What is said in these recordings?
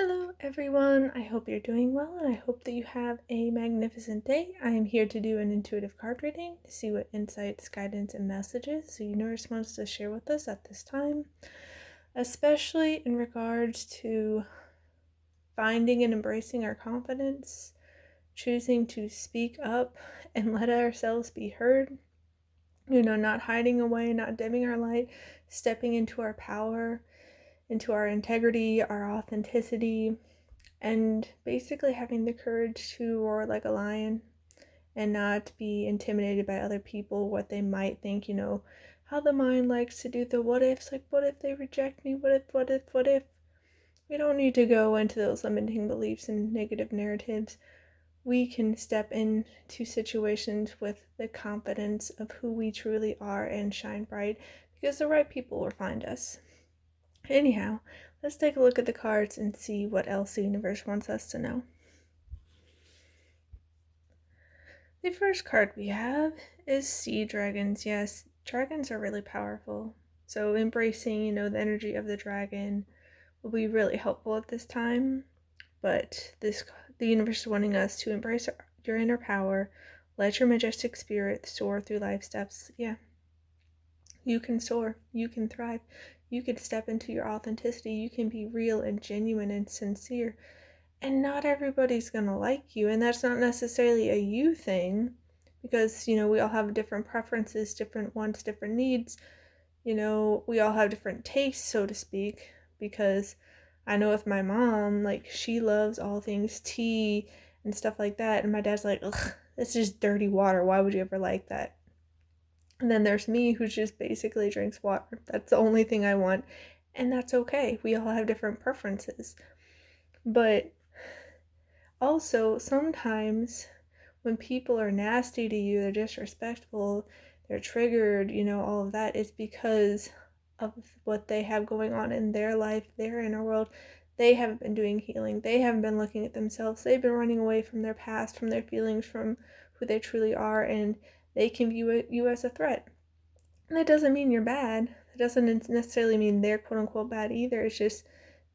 Hello, everyone. I hope you're doing well and I hope that you have a magnificent day. I am here to do an intuitive card reading to see what insights, guidance, and messages the universe wants to share with us at this time, especially in regards to finding and embracing our confidence, choosing to speak up and let ourselves be heard. Not hiding away, not dimming our light, stepping into our power, into our integrity, our authenticity, and basically having the courage to roar like a lion and not be intimidated by other people, what they might think, how the mind likes to do the what ifs, like what if they reject me, what if. We don't need to go into those limiting beliefs and negative narratives. We can step into situations with the confidence of who we truly are and shine bright because the right people will find us. Anyhow, let's take a look at the cards and see what else the universe wants us to know. The first card we have is Sea Dragons. Yes, dragons are really powerful. So embracing, the energy of the dragon will be really helpful at this time. But the universe is wanting us to embrace your inner power, let your majestic spirit soar through life steps. Yeah, you can soar, you can thrive, you can step into your authenticity, you can be real and genuine and sincere. And not everybody's gonna like you, and that's not necessarily a you thing, because we all have different preferences, different wants, different needs. We all have different tastes, so to speak, because I know with my mom, like, she loves all things tea and stuff like that, and my dad's like, ugh, that's just dirty water, why would you ever like that? And then there's me, who just basically drinks water. That's the only thing I want, and that's okay. We all have different preferences. But also, sometimes when people are nasty to you, they're disrespectful, they're triggered, all of that, it's because of what they have going on in their life, their inner world. They haven't been doing healing. They haven't been looking at themselves. They've been running away from their past, from their feelings, from who they truly are, and they can view you as a threat. And that doesn't mean you're bad. That doesn't necessarily mean they're quote-unquote bad either. It's just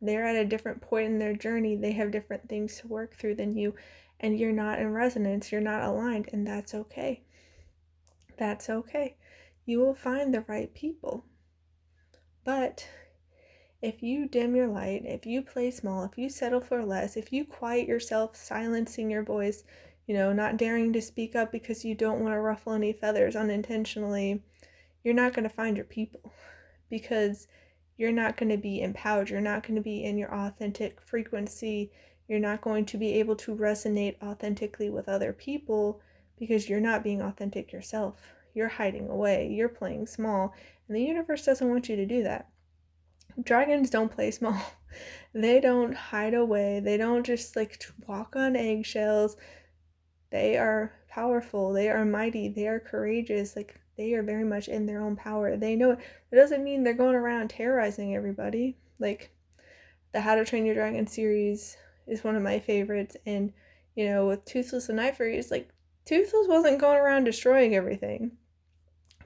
they're at a different point in their journey. They have different things to work through than you, and you're not in resonance. You're not aligned, and that's okay. That's okay. You will find the right people. But if you dim your light, if you play small, if you settle for less, if you quiet yourself, silencing your voice, not daring to speak up because you don't want to ruffle any feathers unintentionally, you're not going to find your people, because you're not going to be empowered. You're not going to be in your authentic frequency. You're not going to be able to resonate authentically with other people because you're not being authentic yourself. You're hiding away. You're playing small. And the universe doesn't want you to do that. Dragons don't play small. They don't hide away. They don't just walk on eggshells. They are powerful. They are mighty. They are courageous. They are very much in their own power. They know it. It doesn't mean they're going around terrorizing everybody. The How to Train Your Dragon series is one of my favorites. And, with Toothless and Night Fury, Toothless wasn't going around destroying everything.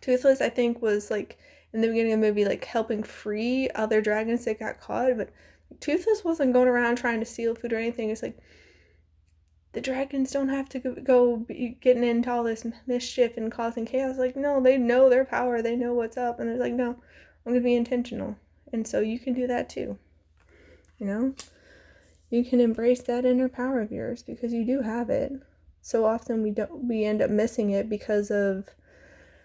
Toothless, I think, was, in the beginning of the movie, helping free other dragons that got caught. But Toothless wasn't going around trying to steal food or anything. It's the dragons don't have to go be getting into all this mischief and causing chaos. No, they know their power. They know what's up. And they're no, I'm going to be intentional. And so you can do that too. You can embrace that inner power of yours because you do have it. So often we end up missing it because of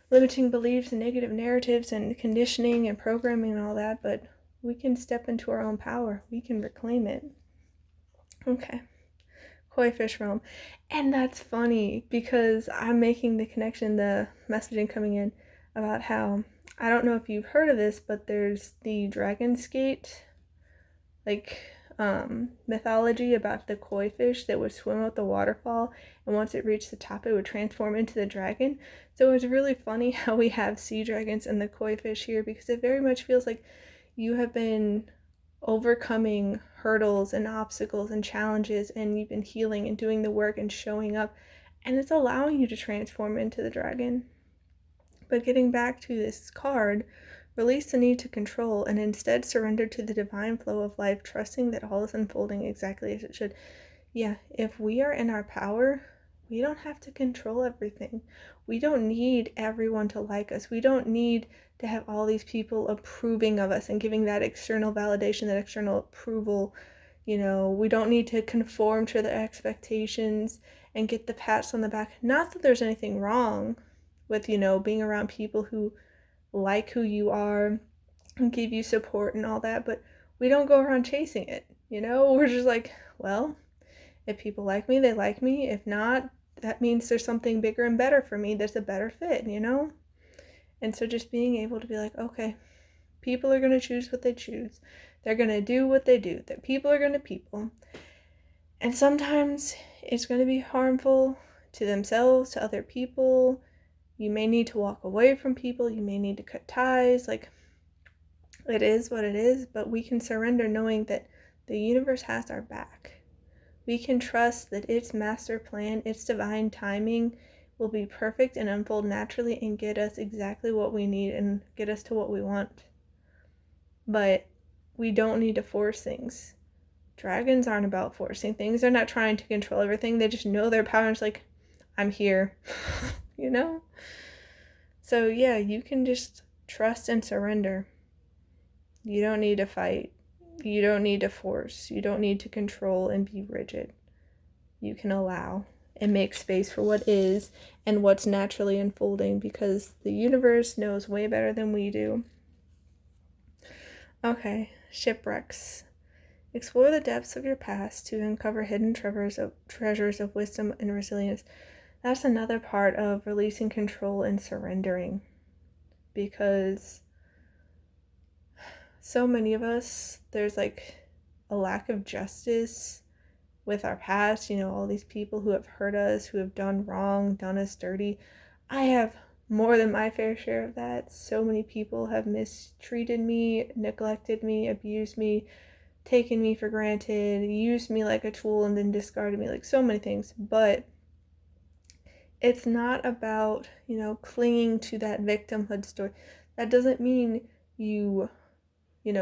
limiting beliefs and negative narratives and conditioning and programming and all that. But we can step into our own power. We can reclaim it. Okay. Koi fish realm. And that's funny because I'm making the connection, the messaging coming in about how, I don't know if you've heard of this, but there's the Dragon's Gate mythology about the koi fish that would swim up the waterfall, and once it reached the top it would transform into the dragon. So it's really funny how we have sea dragons and the koi fish here, because it very much feels like you have been overcoming hurdles and obstacles and challenges, and you've been healing and doing the work and showing up, and it's allowing you to transform into the dragon. But getting back to this card, Release the need to control and instead surrender to the divine flow of life, trusting that all is unfolding exactly as it should. Yeah, if we are in our power, we don't have to control everything. We don't need everyone to like us. We don't need to have all these people approving of us and giving that external validation, that external approval. We don't need to conform to their expectations and get the pats on the back. Not that there's anything wrong with, being around people who like who you are and give you support and all that, but we don't go around chasing it. We're just like, well, if people like me, they like me. If not, that means there's something bigger and better for me that's a better fit. And so just being able to be like, okay, people are going to choose what they choose. They're going to do what they do. That people are going to people. And sometimes it's going to be harmful to themselves, to other people. You may need to walk away from people. You may need to cut ties. Like, it is what it is, but we can surrender knowing that the universe has our back. We can trust that its master plan, its divine timing will be perfect and unfold naturally and get us exactly what we need and get us to what we want. But we don't need to force things. Dragons aren't about forcing things. They're not trying to control everything. They just know their power and it's like, I'm here. So yeah, you can just trust and surrender. You don't need to fight. You don't need to force. You don't need to control and be rigid. You can allow and make space for what is and what's naturally unfolding, because the universe knows way better than we do. Okay, shipwrecks. Explore the depths of your past to uncover hidden treasures of wisdom and resilience. That's another part of releasing control and surrendering, because so many of us, there's like a lack of justice with our past, all these people who have hurt us, who have done wrong, done us dirty. I have more than my fair share of that. So many people have mistreated me, neglected me, abused me, taken me for granted, used me like a tool, and then discarded me, like so many things. But it's not about, clinging to that victimhood story. That doesn't mean you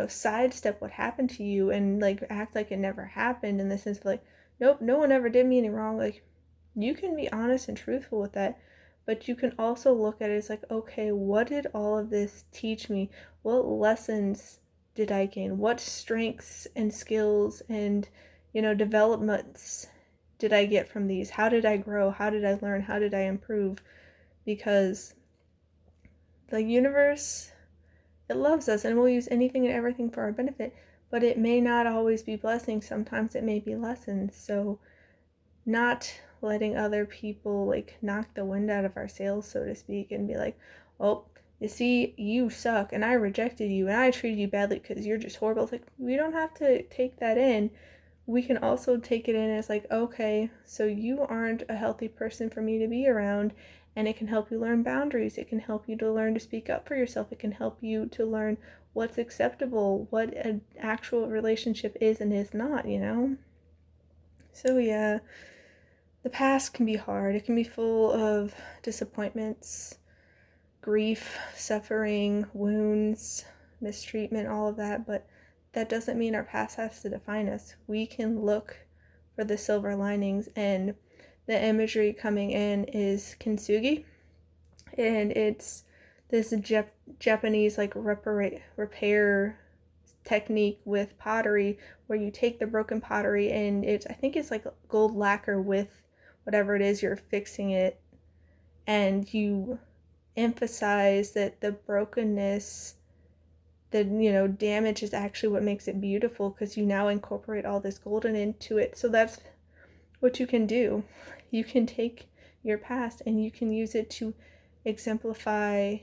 sidestep what happened to you and like act like it never happened, in the sense of like, nope, no one ever did me any wrong. Like, you can be honest and truthful with that, but you can also look at it as like, okay, what did all of this teach me? What lessons did I gain? What strengths and skills and, developments did I get from these? How did I grow? How did I learn? How did I improve? Because the universe, it loves us and will use anything and everything for our benefit, but it may not always be blessings. Sometimes it may be lessons. So not letting other people like knock the wind out of our sails, so to speak, and be like, oh, you see, you suck and I rejected you and I treated you badly because you're just horrible. It's like, we don't have to take that in. We can also take it in as like, okay, so you aren't a healthy person for me to be around, and it can help you learn boundaries. It can help you to learn to speak up for yourself. It can help you to learn what's acceptable, what an actual relationship is and is not, So yeah, the past can be hard. It can be full of disappointments, grief, suffering, wounds, mistreatment, all of that, but that doesn't mean our past has to define us. We can look for the silver linings, and the imagery coming in is kintsugi, and it's this Japanese like repair technique with pottery, where you take the broken pottery and I think it's like gold lacquer with whatever it is you're fixing it, and you emphasize that the brokenness, the damage is actually what makes it beautiful, because you now incorporate all this golden into it. So that's what you can do. You can take your past and you can use it to exemplify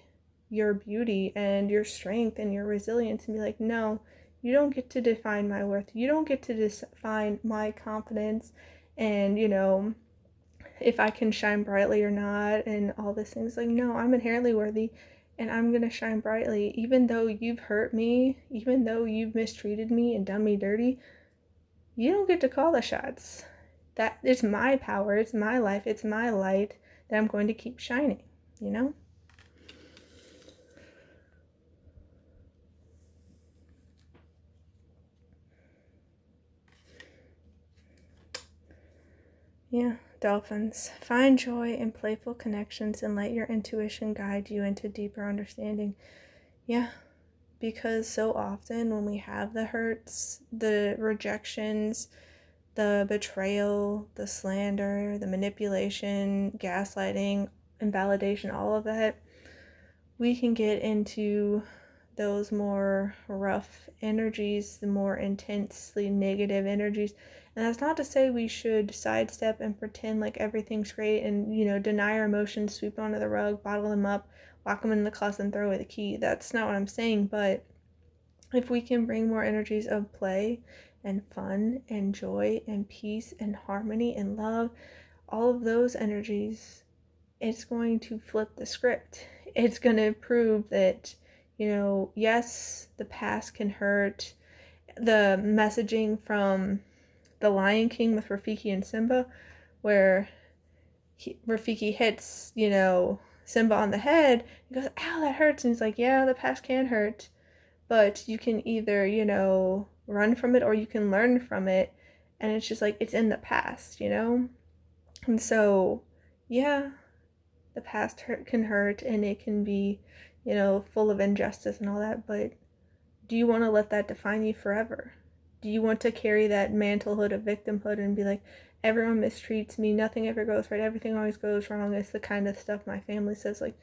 your beauty and your strength and your resilience, and be like, no, you don't get to define my worth. You don't get to define my confidence and if I can shine brightly or not and all these things. Like, no, I'm inherently worthy and I'm gonna shine brightly. Even though you've hurt me, even though you've mistreated me and done me dirty, you don't get to call the shots. That is my power, it's my life, it's my light that I'm going to keep shining, Yeah, dolphins. Find joy in playful connections and let your intuition guide you into deeper understanding. Yeah, because so often when we have the hurts, the rejections, the betrayal, the slander, the manipulation, gaslighting, invalidation, all of that, we can get into those more rough energies, the more intensely negative energies. And that's not to say we should sidestep and pretend like everything's great and, deny our emotions, sweep them under the rug, bottle them up, lock them in the closet, and throw away the key. That's not what I'm saying. But if we can bring more energies of play and fun and joy and peace and harmony and love, all of those energies, it's going to flip the script. It's going to prove that, yes, the past can hurt. The messaging from The Lion King with Rafiki and Simba, where Rafiki hits, Simba on the head, he goes, ow, that hurts. And he's like, yeah, the past can hurt, but you can either, run from it or you can learn from it. And it's just like, it's in the past, And so, yeah, the past can hurt and it can be, full of injustice and all that, but do you want to let that define you forever? Do you want to carry that mantlehood of victimhood and be like, everyone mistreats me, nothing ever goes right, everything always goes wrong? It's the kind of stuff my family says, like,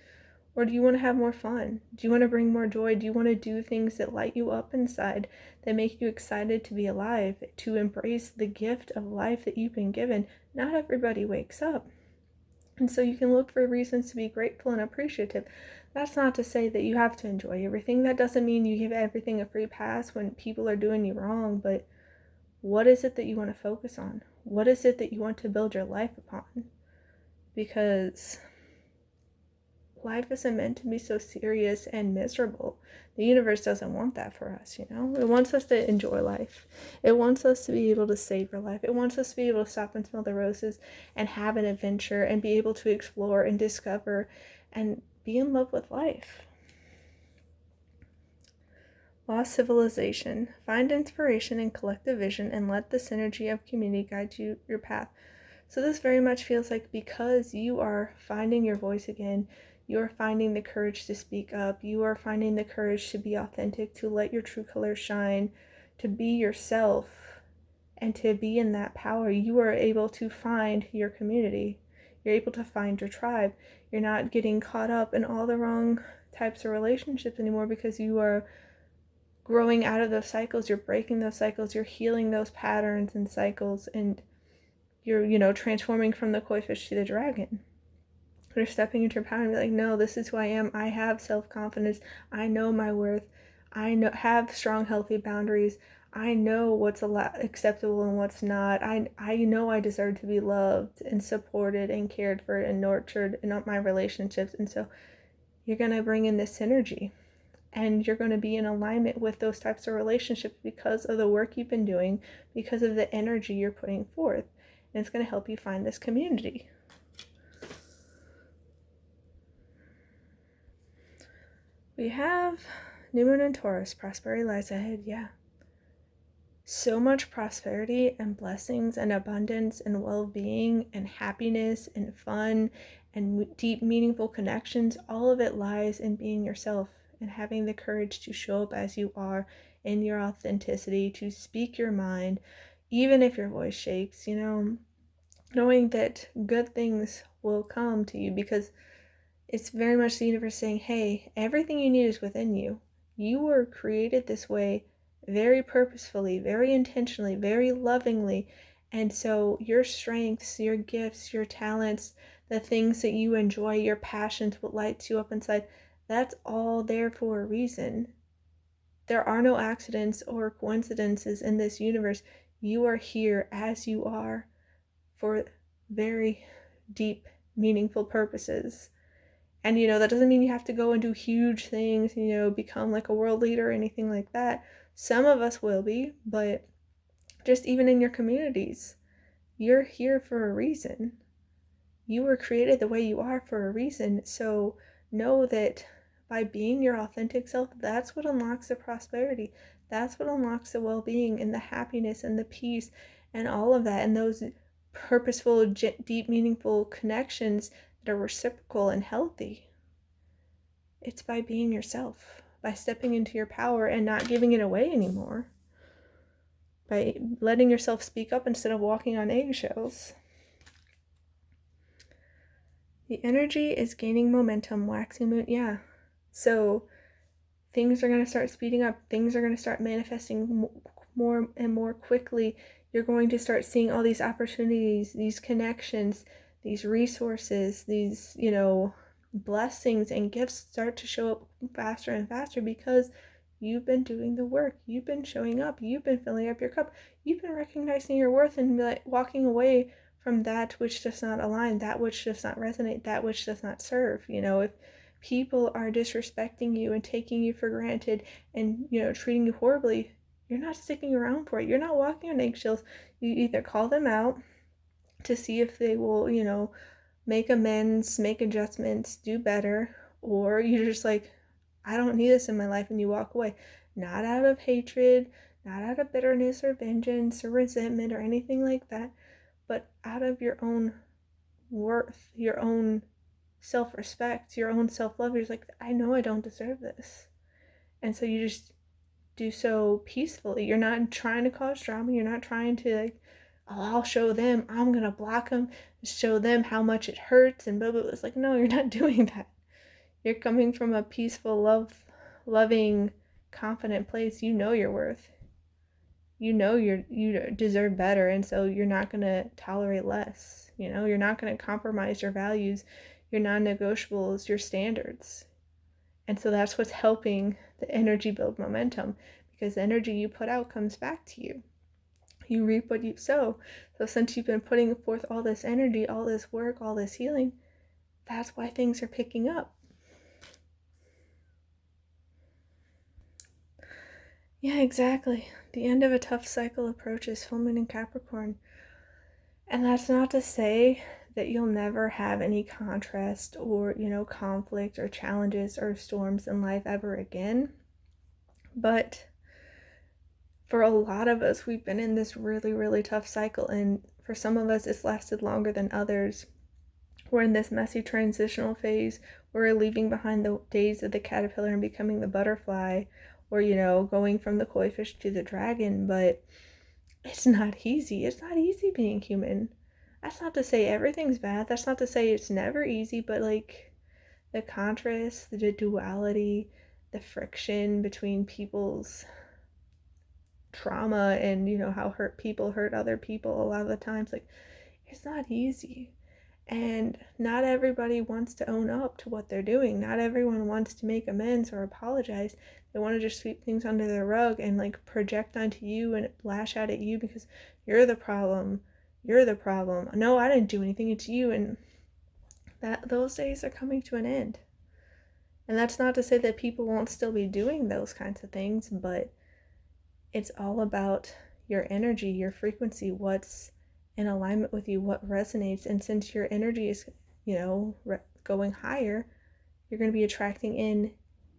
or do you want to have more fun? Do you want to bring more joy? Do you want to do things that light you up inside, that make you excited to be alive, to embrace the gift of life that you've been given? Not everybody wakes up. And so you can look for reasons to be grateful and appreciative. That's not to say that you have to enjoy everything. That doesn't mean you give everything a free pass when people are doing you wrong. But what is it that you want to focus on? What is it that you want to build your life upon? Because life isn't meant to be so serious and miserable. The universe doesn't want that for us, It wants us to enjoy life. It wants us to be able to savor life. It wants us to be able to stop and smell the roses and have an adventure and be able to explore and discover and be in love with life. Lost civilization. Find inspiration in collective vision and let the synergy of community guide your path. So this very much feels like, because you are finding your voice again, you are finding the courage to speak up, you are finding the courage to be authentic, to let your true colors shine, to be yourself, and to be in that power, you are able to find your community. You're able to find your tribe. You're not getting caught up in all the wrong types of relationships anymore, because you are growing out of those cycles, you're breaking those cycles, you're healing those patterns and cycles, and you're, transforming from the koi fish to the dragon. You're stepping into your power and be like, no, this is who I am. I have self-confidence. I know my worth. Have strong, healthy boundaries. I know what's acceptable and what's not. I know I deserve to be loved and supported and cared for and nurtured in my relationships. And so you're going to bring in this synergy. And you're going to be in alignment with those types of relationships because of the work you've been doing, because of the energy you're putting forth. And it's going to help you find this community. We have New Moon and Taurus. Prosperity lies ahead. Yeah. So much prosperity and blessings and abundance and well-being and happiness and fun and deep, meaningful connections. All of it lies in being yourself and having the courage to show up as you are in your authenticity, to speak your mind, even if your voice shakes, knowing that good things will come to you, because it's very much the universe saying, hey, everything you need is within you. You were created this way very purposefully, very intentionally, very lovingly. And so your strengths, your gifts, your talents, the things that you enjoy, your passions, what lights you up inside, that's all there for a reason. There are no accidents or coincidences in this universe. You are here as you are for very deep, meaningful purposes. And, that doesn't mean you have to go and do huge things, become like a world leader or anything like that. Some of us will be, but just even in your communities, you're here for a reason. You were created the way you are for a reason. So know that by being your authentic self, that's what unlocks the prosperity. That's what unlocks the well-being and the happiness and the peace and all of that. And those purposeful, deep, meaningful connections that are reciprocal and healthy. It's by being yourself, by stepping into your power and not giving it away anymore, by letting yourself speak up instead of walking on eggshells. The energy is gaining momentum, waxing moon, yeah. So things are going to start speeding up. Things are going to start manifesting more and more quickly. You're going to start seeing all these opportunities, these connections, these resources, these, blessings and gifts start to show up faster and faster because you've been doing the work. You've been showing up. You've been filling up your cup. You've been recognizing your worth and walking away from that which does not align, that which does not resonate, that which does not serve. If people are disrespecting you and taking you for granted and, treating you horribly, you're not sticking around for it. You're not walking on eggshells. You either call them out to see if they will, make amends, make adjustments, do better, or you're just like, I don't need this in my life, and you walk away. Not out of hatred, not out of bitterness or vengeance or resentment or anything like that, but out of your own worth, your own self-respect, your own self-love. You're just like, I know I don't deserve this. And so you just do so peacefully. You're not trying to cause drama. You're not trying to I'll show them, I'm going to block them, show them how much it hurts and blah, blah, blah. It's like, no, you're not doing that. You're coming from a peaceful, loving, confident place. You know your worth. You know you deserve better, and so you're not going to tolerate less. You're not going to compromise your values, your non-negotiables, your standards. And so that's what's helping the energy build momentum, because the energy you put out comes back to you. You reap what you sow. So since you've been putting forth all this energy, all this work, all this healing, that's why things are picking up. Yeah, exactly. The end of a tough cycle approaches, full moon in Capricorn. And that's not to say that you'll never have any contrast or, conflict or challenges or storms in life ever again. But for a lot of us, we've been in this really, really tough cycle. And for some of us, it's lasted longer than others. We're in this messy transitional phase. We're leaving behind the days of the caterpillar and becoming the butterfly, or, going from the koi fish to the dragon. But it's not easy. It's not easy being human. That's not to say everything's bad. That's not to say it's never easy, but the contrast, the duality, the friction between people's trauma and, how people hurt other people a lot of the times, it's not easy. And not everybody wants to own up to what they're doing. Not everyone wants to make amends or apologize. They want to just sweep things under their rug and project onto you and lash out at you because you're the problem. You're the problem. No, I didn't do anything. It's you. And those days are coming to an end. And that's not to say that people won't still be doing those kinds of things, but it's all about your energy, your frequency, what's in alignment with you, what resonates. And since your energy is, going higher, you're going to be attracting in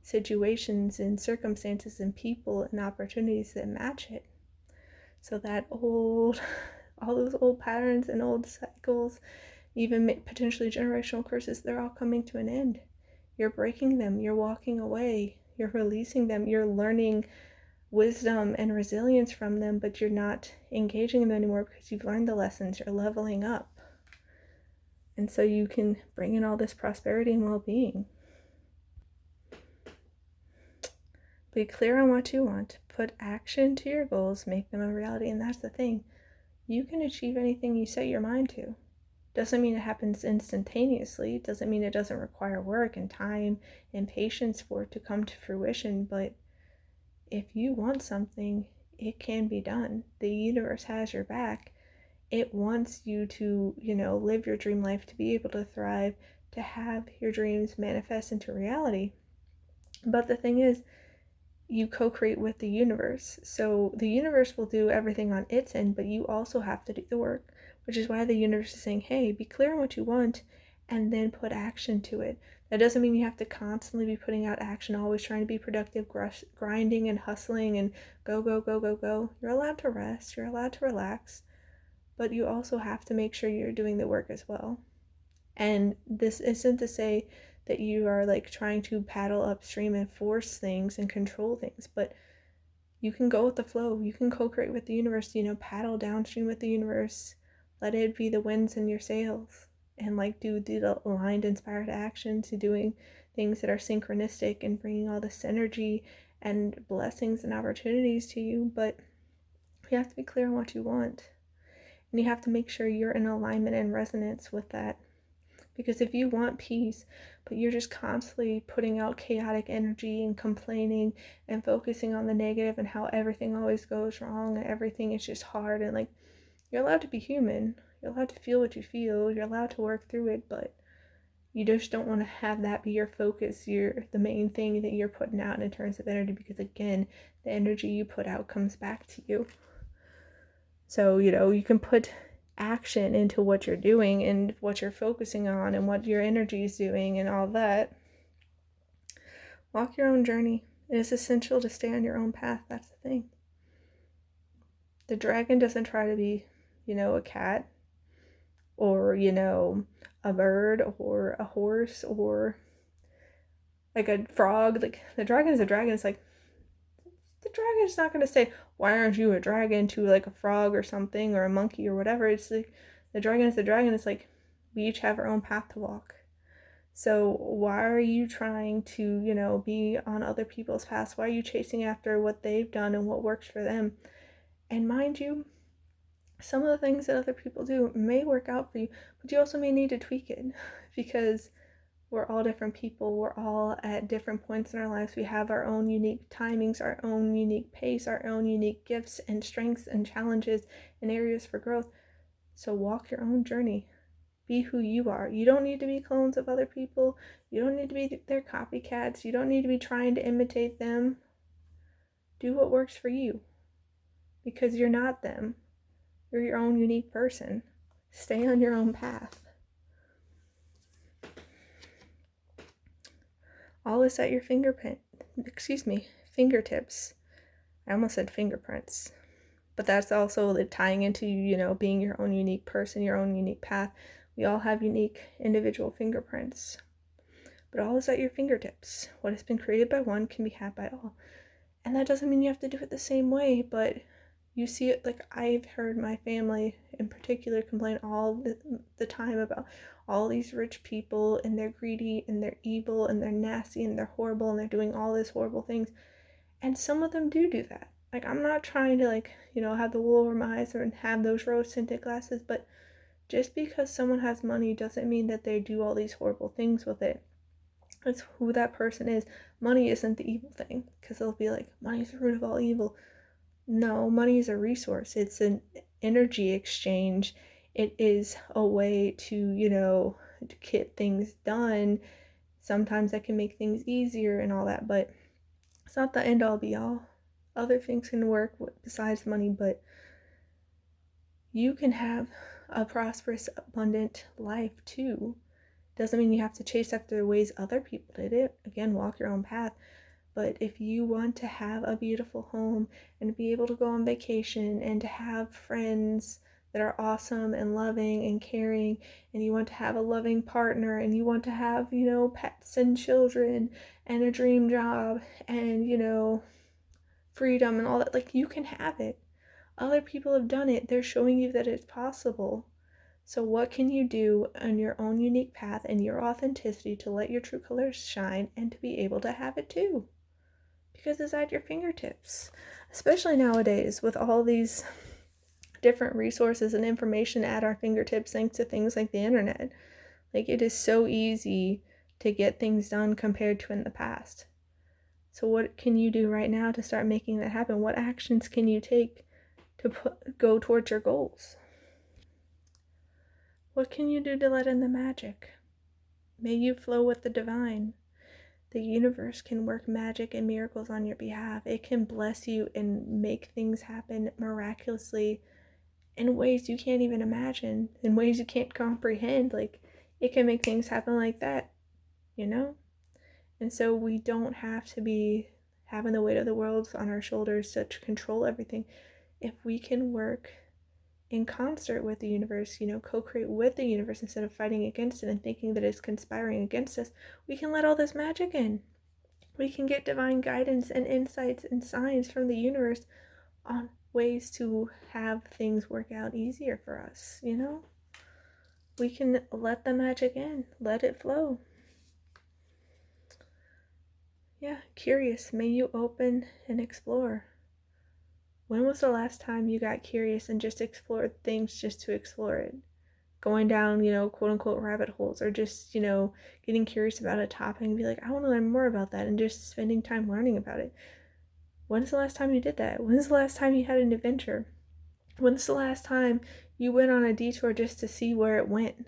situations and circumstances and people and opportunities that match it. So all those old patterns and old cycles, even potentially generational curses, they're all coming to an end. You're breaking them. You're walking away. You're releasing them. You're learning wisdom and resilience from them, but you're not engaging them anymore because you've learned the lessons. You're leveling up. And so you can bring in all this prosperity and well-being. Be clear on what you want. Put action to your goals. Make them a reality. And that's the thing. You can achieve anything you set your mind to. Doesn't mean it happens instantaneously. Doesn't mean it doesn't require work and time and patience for it to come to fruition. But if you want something, it can be done. The universe has your back. It wants you to, live your dream life, to be able to thrive, to have your dreams manifest into reality. But the thing is, you co-create with the universe. So the universe will do everything on its end, but you also have to do the work, which is why the universe is saying, hey, be clear on what you want and then put action to it. That doesn't mean you have to constantly be putting out action, always trying to be productive, grinding and hustling and go, go, go, go, go. You're allowed to rest. You're allowed to relax. but you also have to make sure you're doing the work as well. And this isn't to say that you are like trying to paddle upstream and force things and control things, but you can go with the flow. You can co-create with the universe, paddle downstream with the universe. Let it be the winds in your sails, and like do the aligned, inspired action to doing things that are synchronistic and bringing all this energy and blessings and opportunities to you. But you have to be clear on what you want, and you have to make sure you're in alignment and resonance with that. Because if you want peace, but you're just constantly putting out chaotic energy and complaining and focusing on the negative and how everything always goes wrong and everything is just hard, and like, you're allowed to be human. You're allowed to feel what you feel. You're allowed to work through it, but you just don't want to have that be your focus. You're the main thing that you're putting out in terms of energy, because again, the energy you put out comes back to you. So, you can put action into what you're doing and what you're focusing on and what your energy is doing and all that. Walk your own journey. It is essential to stay on your own path. That's the thing. The dragon doesn't try to be, a cat or, a bird or a horse or like a frog. Like, the dragon is a dragon. It's like, the dragon's not going to say, why aren't you a dragon, to like a frog or something or a monkey or whatever. It's like, the dragon is the dragon. It's like, we each have our own path to walk. So why are you trying to, be on other people's paths? Why are you chasing after what they've done and what works for them? And mind you, some of the things that other people do may work out for you, but you also may need to tweak it, because we're all different people. We're all at different points in our lives. We have our own unique timings, our own unique pace, our own unique gifts and strengths and challenges and areas for growth. So walk your own journey. Be who you are. You don't need to be clones of other people. You don't need to be their copycats. You don't need to be trying to imitate them. Do what works for you, because you're not them. You're your own unique person. Stay on your own path. All is at your fingertips. I almost said fingerprints. But that's also the tying into, being your own unique person, your own unique path. We all have unique individual fingerprints. But all is at your fingertips. What has been created by one can be had by all. And that doesn't mean you have to do it the same way, but you see it. Like, I've heard my family in particular complain all the time about all these rich people, and they're greedy and they're evil and they're nasty and they're horrible and they're doing all these horrible things. And some of them do that. Like, I'm not trying to have the wool over my eyes or have those rose tinted glasses, but just because someone has money doesn't mean that they do all these horrible things with it. It's who that person is. Money isn't the evil thing, because they'll be like, money's the root of all evil. No, money is a resource. It's an energy exchange. It is a way to get things done. Sometimes that can make things easier and all that, but it's not the end all be all. Other things can work besides money, but you can have a prosperous, abundant life too. Doesn't mean you have to chase after the ways other people did it. Again, walk your own path. But if you want to have a beautiful home and be able to go on vacation and to have friends that are awesome and loving and caring, and you want to have a loving partner, and you want to have, pets and children and a dream job and, freedom and all that, like, you can have it. Other people have done it. They're showing you that it's possible. So what can you do on your own unique path and your authenticity to let your true colors shine and to be able to have it too? Because it's at your fingertips, especially nowadays with all these different resources and information at our fingertips, thanks to things like the internet. Like, it is so easy to get things done compared to in the past. So what can you do right now to start making that happen? What actions can you take to go towards your goals? What can you do to let in the magic? May you flow with the divine. The universe can work magic and miracles on your behalf. It can bless you and make things happen miraculously in ways you can't even imagine, in ways you can't comprehend. Like, it can make things happen like that, And so we don't have to be having the weight of the world on our shoulders to control everything. If we can work in concert with the universe, co-create with the universe instead of fighting against it and thinking that it's conspiring against us, we can let all this magic in. We can get divine guidance and insights and signs from the universe on ways to have things work out easier for us, We can let the magic in, let it flow. Yeah, curious, may you open and explore. When was the last time you got curious and just explored things just to explore it? Going down, quote unquote rabbit holes, or just, getting curious about a topic and be like, I want to learn more about that, and just spending time learning about it. When's the last time you did that? When's the last time you had an adventure? When's the last time you went on a detour just to see where it went?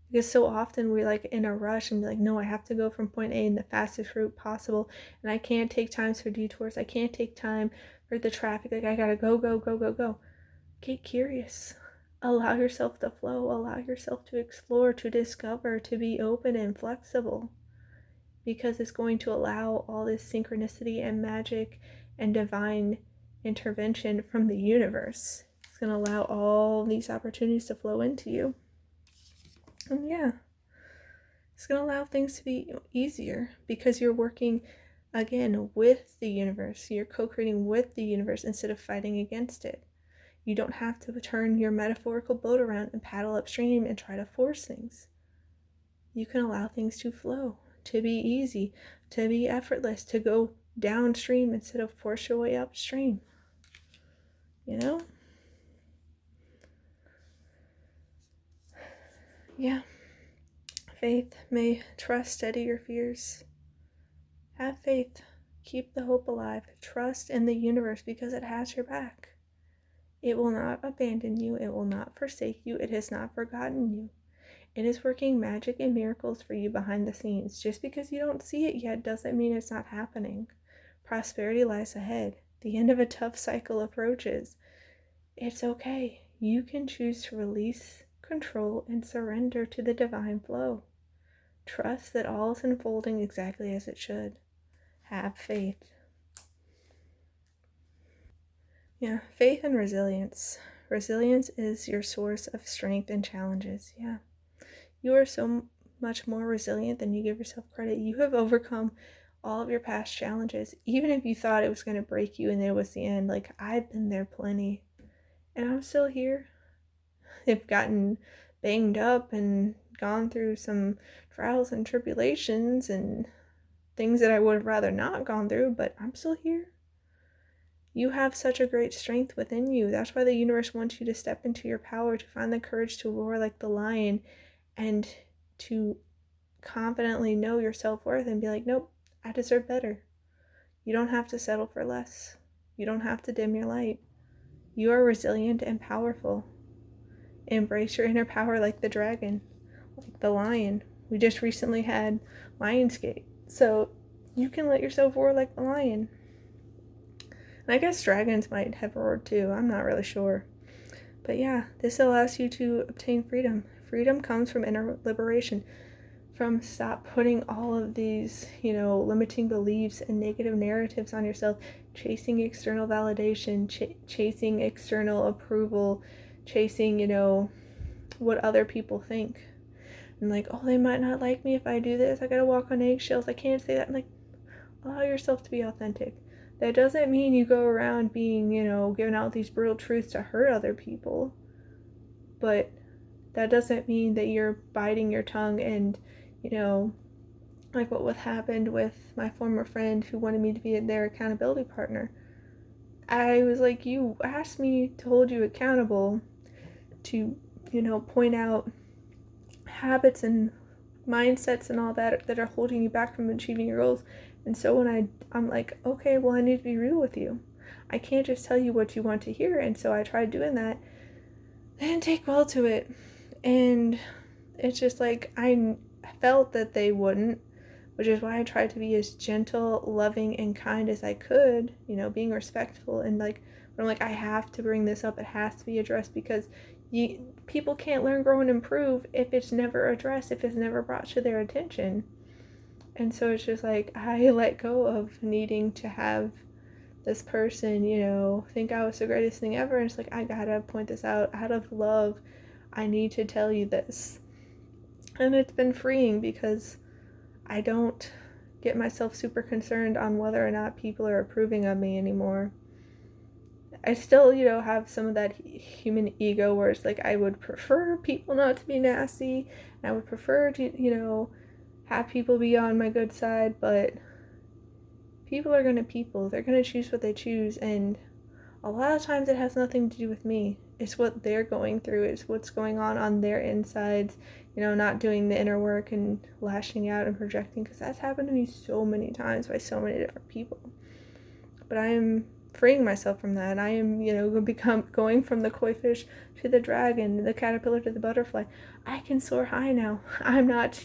Because so often we're like in a rush and be like, no, I have to go from point A in the fastest route possible, and I can't take times for detours. I can't take time for the traffic. Like, I gotta go, go, go, go, go. Get curious. Allow yourself to flow. Allow yourself to explore, to discover, to be open and flexible. Because it's going to allow all this synchronicity and magic and divine intervention from the universe. It's going to allow all these opportunities to flow into you. And yeah, it's going to allow things to be easier because you're working, again, with the universe. You're co-creating with the universe instead of fighting against it. You don't have to turn your metaphorical boat around and paddle upstream and try to force things. You can allow things to flow, to be easy, to be effortless, to go downstream instead of force your way upstream. Yeah. Faith, may trust steady your fears. Have faith. Keep the hope alive. Trust in the universe because it has your back. It will not abandon you. It will not forsake you. It has not forgotten you. It is working magic and miracles for you behind the scenes. Just because you don't see it yet doesn't mean it's not happening. Prosperity lies ahead. The end of a tough cycle approaches. It's okay. You can choose to release, control, and surrender to the divine flow. Trust that all is unfolding exactly as it should. Have faith. Yeah, faith and resilience. Resilience is your source of strength and challenges. Yeah. You are so much more resilient than you give yourself credit. You have overcome all of your past challenges, even if you thought it was going to break you and it was the end. Like, I've been there plenty, and I'm still here. I've gotten banged up and gone through some trials and tribulations and things that I would have rather not gone through, but I'm still here. You have such a great strength within you. That's why the universe wants you to step into your power, to find the courage to roar like the lion, and to confidently know your self-worth and be like, nope, I deserve better. You don't have to settle for less. You don't have to dim your light. You are resilient and powerful. Embrace your inner power like the dragon, like the lion. We just recently had Lionsgate, so you can let yourself roar like the lion. And I guess dragons might have roared too. I'm not really sure. But yeah, this allows you to obtain freedom. Freedom comes from inner liberation, from stop putting all of these, limiting beliefs and negative narratives on yourself, chasing external validation, chasing external approval, chasing, what other people think. And like, oh, they might not like me if I do this. I gotta walk on eggshells. I can't say that. And like, allow yourself to be authentic. That doesn't mean you go around being, giving out these brutal truths to hurt other people. But that doesn't mean that you're biting your tongue and, like what happened with my former friend who wanted me to be their accountability partner. I was like, you asked me to hold you accountable, to, point out habits and mindsets and all that are holding you back from achieving your goals. And so when I'm like, okay, well, I need to be real with you. I can't just tell you what you want to hear. And so I tried doing that. They didn't take well to it. And it's just like, I felt that they wouldn't, which is why I tried to be as gentle, loving, and kind as I could, being respectful. And like, but I'm like, I have to bring this up. It has to be addressed because people can't learn, grow, and improve if it's never addressed, if it's never brought to their attention. And so it's just like, I let go of needing to have this person, think I was the greatest thing ever. And it's like, I gotta point this out. Out of love, I need to tell you this. And it's been freeing because I don't get myself super concerned on whether or not people are approving of me anymore. I still, have some of that human ego where it's like I would prefer people not to be nasty, and I would prefer to, have people be on my good side, but people are gonna people. They're gonna choose what they choose, and a lot of times it has nothing to do with me. It's what they're going through. It's what's going on their insides, not doing the inner work and lashing out and projecting, because that's happened to me so many times by so many different people. But I am freeing myself from that. I am, going from the koi fish to the dragon, the caterpillar to the butterfly. I can soar high now. I'm not,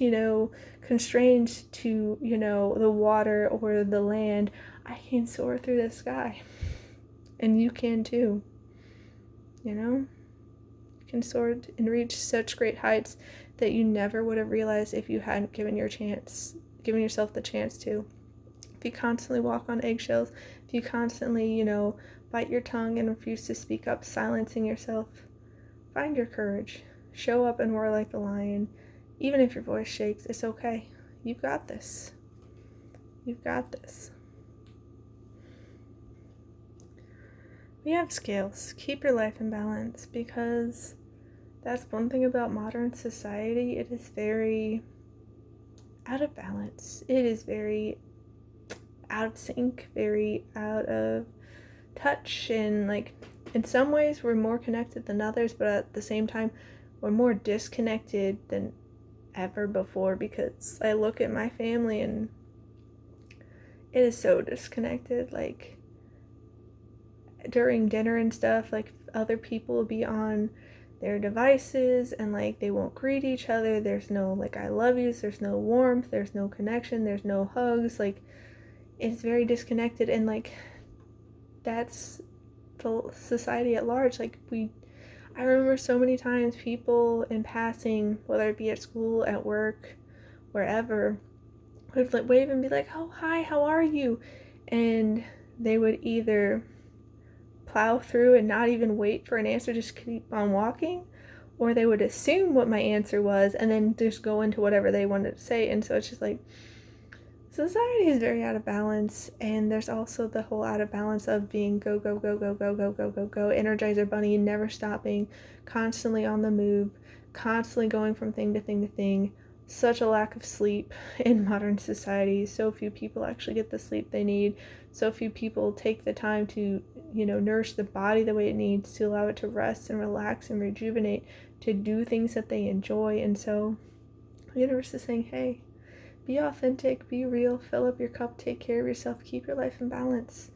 constrained to, the water or the land. I can soar through the sky. And you can too. You can soar and reach such great heights that you never would have realized if you hadn't given yourself the chance to. If you constantly walk on eggshells, if you constantly, bite your tongue and refuse to speak up, silencing yourself, find your courage. Show up and roar like the lion. Even if your voice shakes, it's okay. You've got this. You've got this. We have scales. Keep your life in balance, because that's one thing about modern society. It is very out of balance. It is very out of sync, very out of touch, and in some ways we're more connected than others, but at the same time we're more disconnected than ever before, because I look at my family and it is so disconnected. During dinner and stuff, other people will be on their devices and they won't greet each other. There's no I love yous, there's no warmth, there's no connection, there's no hugs. It's very disconnected, and that's the society at large. I remember so many times people in passing, whether it be at school, at work, wherever, would wave and be like, oh hi, how are you? And they would either plow through and not even wait for an answer, just keep on walking, or they would assume what my answer was and then just go into whatever they wanted to say. And so it's just society is very out of balance. And there's also the whole out of balance of being go, go, go, go, go, go, go, go, go, Energizer Bunny, never stopping, constantly on the move, constantly going from thing to thing to thing. Such a lack of sleep in modern society. So few people actually get the sleep they need. So few people take the time to, nourish the body the way it needs, to allow it to rest and relax and rejuvenate, to do things that they enjoy. And so the universe is saying, hey, be authentic, be real, fill up your cup, take care of yourself, keep your life in balance.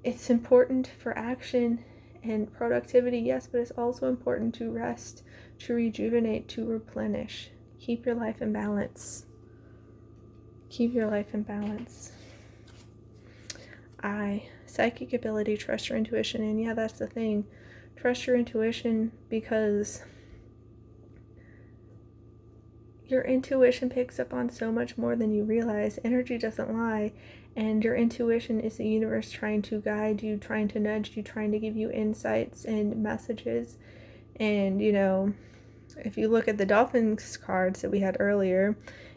It's important for action and productivity, yes, but it's also important to rest, to rejuvenate, to replenish. Keep your life in balance. Keep your life in balance. Psychic ability, trust your intuition. And yeah, that's the thing. Trust your intuition, because your intuition picks up on so much more than you realize. Energy doesn't lie. And your intuition is the universe trying to guide you, trying to nudge you, trying to give you insights and messages. And, if you look at the Dolphins cards that we had earlier,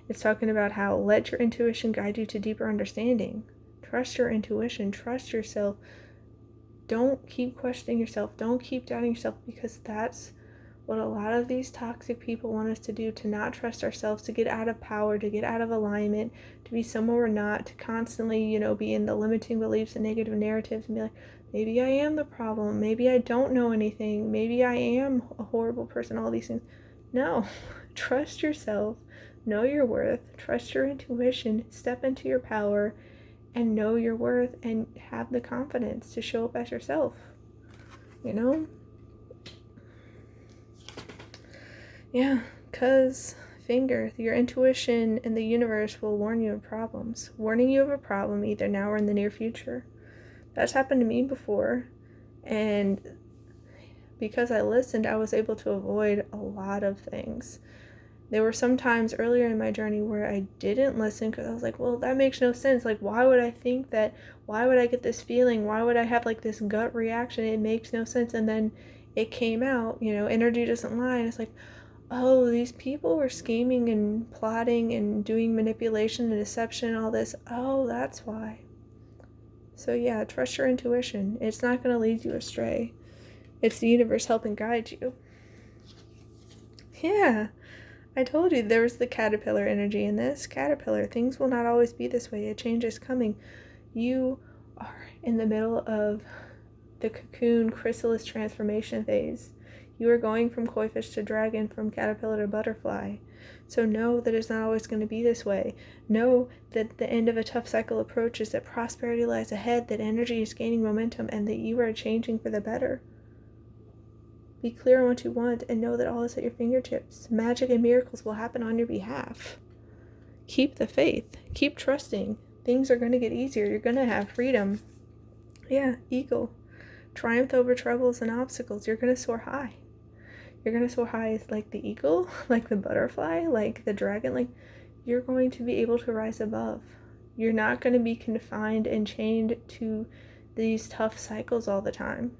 it's talking about how let your intuition guide you to deeper understanding. Trust your intuition. Trust yourself. Don't keep questioning yourself. Don't keep doubting yourself, because that's what a lot of these toxic people want us to do, to not trust ourselves, to get out of power, to get out of alignment, to be somewhere we're not, to constantly, be in the limiting beliefs and negative narratives and be like, maybe I am the problem. Maybe I don't know anything. Maybe I am a horrible person, all these things. No, trust yourself. Know your worth. Trust your intuition. Step into your power and know your worth, and have the confidence to show up as yourself. Yeah, because your intuition and the universe will warn you of problems. Warning you of a problem either now or in the near future. That's happened to me before, and because I listened, I was able to avoid a lot of things. There were some times earlier in my journey where I didn't listen because I was like, well, that makes no sense. Like, why would I think that? Why would I get this feeling? Why would I have like this gut reaction? It makes no sense. And then it came out, energy doesn't lie. And it's like, oh, these people were scheming and plotting and doing manipulation and deception and all this. Oh, that's why. So yeah, trust your intuition. It's not going to lead you astray. It's the universe helping guide you. Yeah. I told you there was the caterpillar energy in this. Caterpillar, things will not always be this way. A change is coming. You are in the middle of the cocoon chrysalis transformation phase. You are going from koi fish to dragon, from caterpillar to butterfly. So know that it's not always going to be this way. Know that the end of a tough cycle approaches, that prosperity lies ahead, that energy is gaining momentum, and that you are changing for the better. Be clear on what you want and know that all is at your fingertips. Magic and miracles will happen on your behalf. Keep the faith. Keep trusting. Things are going to get easier. You're going to have freedom. Yeah, eagle. Triumph over troubles and obstacles. You're going to soar high. You're going to soar high as like the eagle, like the butterfly, like the dragon. Like, you're going to be able to rise above. You're not going to be confined and chained to these tough cycles all the time.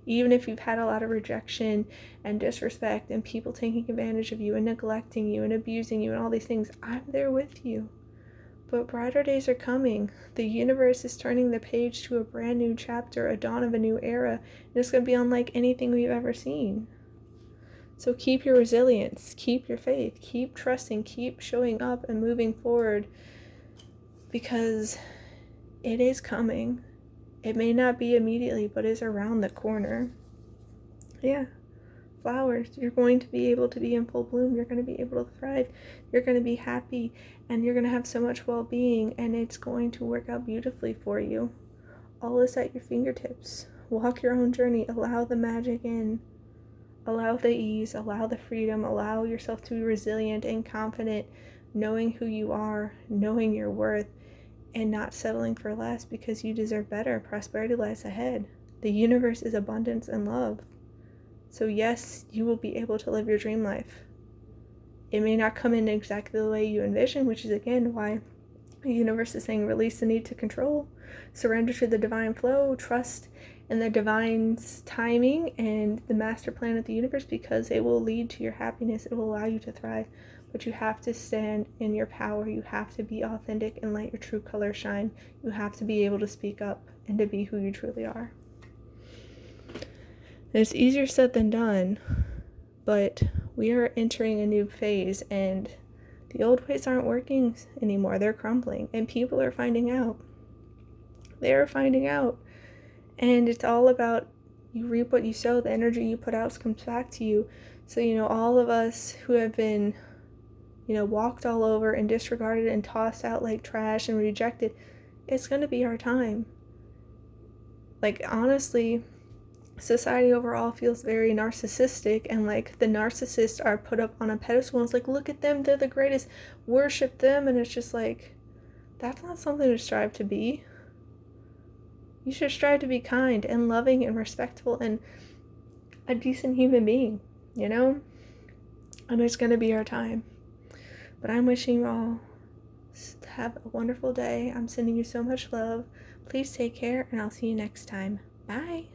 Even if you've had a lot of rejection and disrespect and people taking advantage of you and neglecting you and abusing you and all these things, I'm there with you. But brighter days are coming. The universe is turning the page to a brand new chapter, a dawn of a new era, and it's going to be unlike anything we've ever seen. So keep your resilience, keep your faith, keep trusting, keep showing up and moving forward, because it is coming. It may not be immediately, but it's around the corner. Yeah. Flowers. You're going to be able to be in full bloom. You're going to be able to thrive. You're going to be happy. And you're going to have so much well-being. And it's going to work out beautifully for you. All is at your fingertips. Walk your own journey. Allow the magic in. Allow the ease. Allow the freedom. Allow yourself to be resilient and confident. Knowing who you are. Knowing your worth. And not settling for less, because you deserve better. Prosperity lies ahead. The universe is abundance and love. So yes, you will be able to live your dream life. It may not come in exactly the way you envision, which is again why the universe is saying release the need to control, surrender to the divine flow, trust in the divine's timing and the master plan of the universe, because it will lead to your happiness. It will allow you to thrive. But you have to stand in your power. You have to be authentic and let your true color shine. You have to be able to speak up and to be who you truly are. And it's easier said than done, but we are entering a new phase, and the old ways aren't working anymore. They're crumbling, and people are finding out. They're finding out. And it's all about you reap what you sow. The energy you put out comes back to you. So, all of us who have been walked all over and disregarded and tossed out like trash and rejected, it's going to be our time. Like, honestly, society overall feels very narcissistic, and like the narcissists are put up on a pedestal, and it's like, look at them, they're the greatest, worship them. And it's just like, that's not something to strive to be. You should strive to be kind and loving and respectful and a decent human being, and it's going to be our time. But I'm wishing you all to have a wonderful day. I'm sending you so much love. Please take care, and I'll see you next time. Bye.